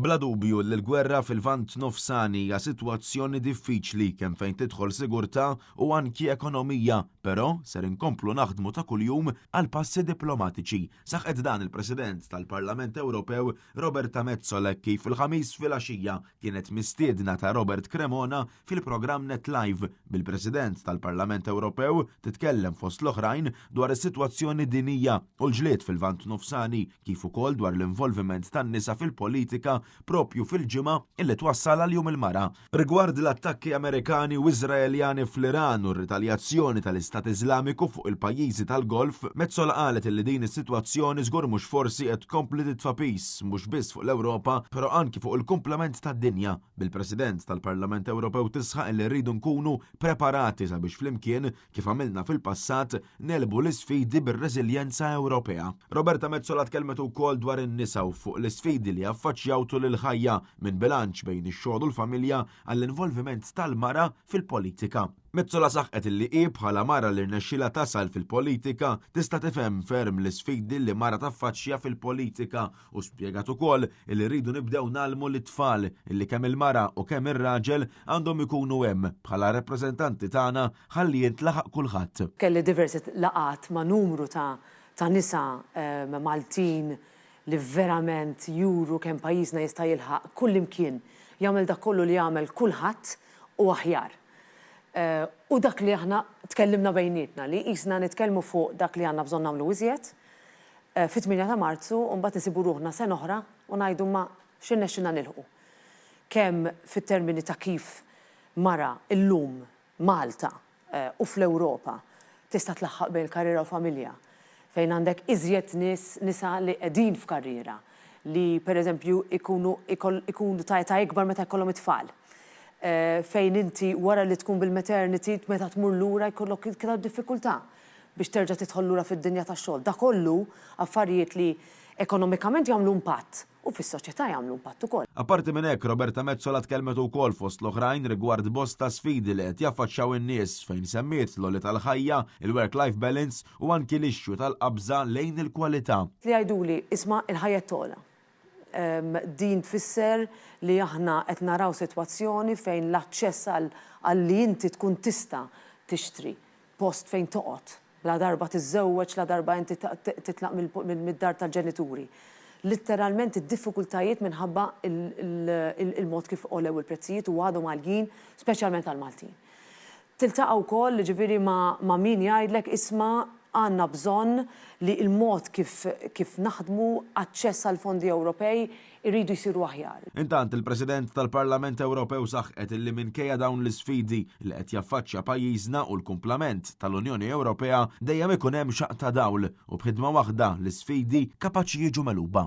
Bla dubju li l-gwerra fil-Lvant Nofsani hija sitwazzjoni diffiċli kemm fejn tidħol sigurtà u anki ekonomija, però ser inkomplu naħdmu ta' kuljum għal passi diplomatiċi. Saħqet dan il-President tal-Parlament Ewropew Roberta Metsola kif il-ħamis fil-għaxija kienet mistiedna ta' Robert Cremona fil-programm Net Live bil-President tal-Parlament Ewropew titkellem fost l-oħrajn dwar is-sitwazzjoni dinija u l-ġlied fil-Lvant Nofsani kif ukoll dwar l-involviment tan-nisa fil-politika propju fil-ġimgħa illi twassal għal jum il-mara. Rigward l-attakki Amerikani u Iżraeljani fl-Iran u r-ritaljazzjoni tal-Istat Iżlamiku fuq il-pajjiżi tal-Golf, Metsola qalet illi din is-sitwazzjoni żgur mhux forsi qed tkompli titfa' peace mhux biss fuq l-Ewropa, però anki fuq il-kumplament tad-dinja. Bil-President tal-Parlament Ewropew tisħaq li rridu nkunu preparati sabiex flimkien kif għamilna fil-passat nelbu l-isfidi bir-reżiljenza Ewropea. Roberta Metsola tkellmet ukoll dwar in-nisa u fuq l-isfidi li affaċċjaw tul il-ħajja minn bilanċ bejn ix-xogħol u l-familja għall-involviment tal-mara fil-politika. Metsola saħqet illi bħala mara li rnexxilha tasal fil-politika tista' tifhem ferm l-isfidi li mara taffaċċja fil-politika u spjegat ukoll illi rridu nibdew nagħlmu lit-tfal illi kemm il-mara u kemm ir-raġel għandhom ikunu hemm bħala rappreżentanti tagħna ħalli jintlaħaq kulħadd. Kelli diversi laqat ma' numru ta' nisa Maltin li verament juru kemm pajjiżna jista' jilħaq kullimkien jagħmel dak kollu li jagħmel kulħadd u aħjar. U dak li aħna tkellimna bejnietna li qisna nitkellmu fuq dak li għandna bżonn nagħmlu iżjed fit-8 ta' Marzu u mbagħad isibu ruħna sena oħra u ngħidu ma x'irnexxinna nilħu. Kemm fit-termini ta' kif mara llum Malta u fl-Ewropa tista' tlaħħaq bejn karriera u familja. Fejn għandek iżjed nisa li qegħdin f'karriera li pereżempju ikunu ta' ikbar meta jkollhom it-tfal. Fejn inti wara li tkun bil-maternity meta tmur lura jkollok iktar diffikultà biex terġa' tidħol lura fid-dinja tax-xogħol. Da kollu affarijiet li ekonomikament jagħmlu impatt u fis-soċjetà jagħmlu impatt ukoll. Apparti minn hekk, Roberta Metsola tkellmet ukoll fost l-oħrajn rigward bosta sfidi li qed jaffaċċjaw in-nies fejn semmiet l-għoli tal-ħajja, il-work-life balance u anki l-ixxu tal-qabża lejn il-kwalità. Li jgħiduli isma' il-ħajja tola. Din tfisser li aħna qed naraw sitwazzjoni fejn l-aċċess għalli inti tkun tista' tixtri post fejn toqgħod la darba tiżżewweġ, la darba inti titlaq mid-dar tal-ġenituri. Letteralment id-diffikultajiet minħabba il-mod kif qolew il-prezzijiet u għadhom għaljin, speċjalment għal-Maltin. Tiltaqgħu wkoll ġifieri ma' min jgħidlek isma' għandna bżonn li l-mod kif naħdmu aċċess għal fondi Ewropej irridu jsiru aħjar. Intant il-President tal-Parlament Ewropew saħqet illi minkejja dawn l-isfidi li qed jaffaċċja pajjiżna u l-kumplament tal-Unjoni Ewropea dejjem ikun hemm xaq ta' dawl u b'ħidma waħda l-isfidi kapaċi jiġu meluba.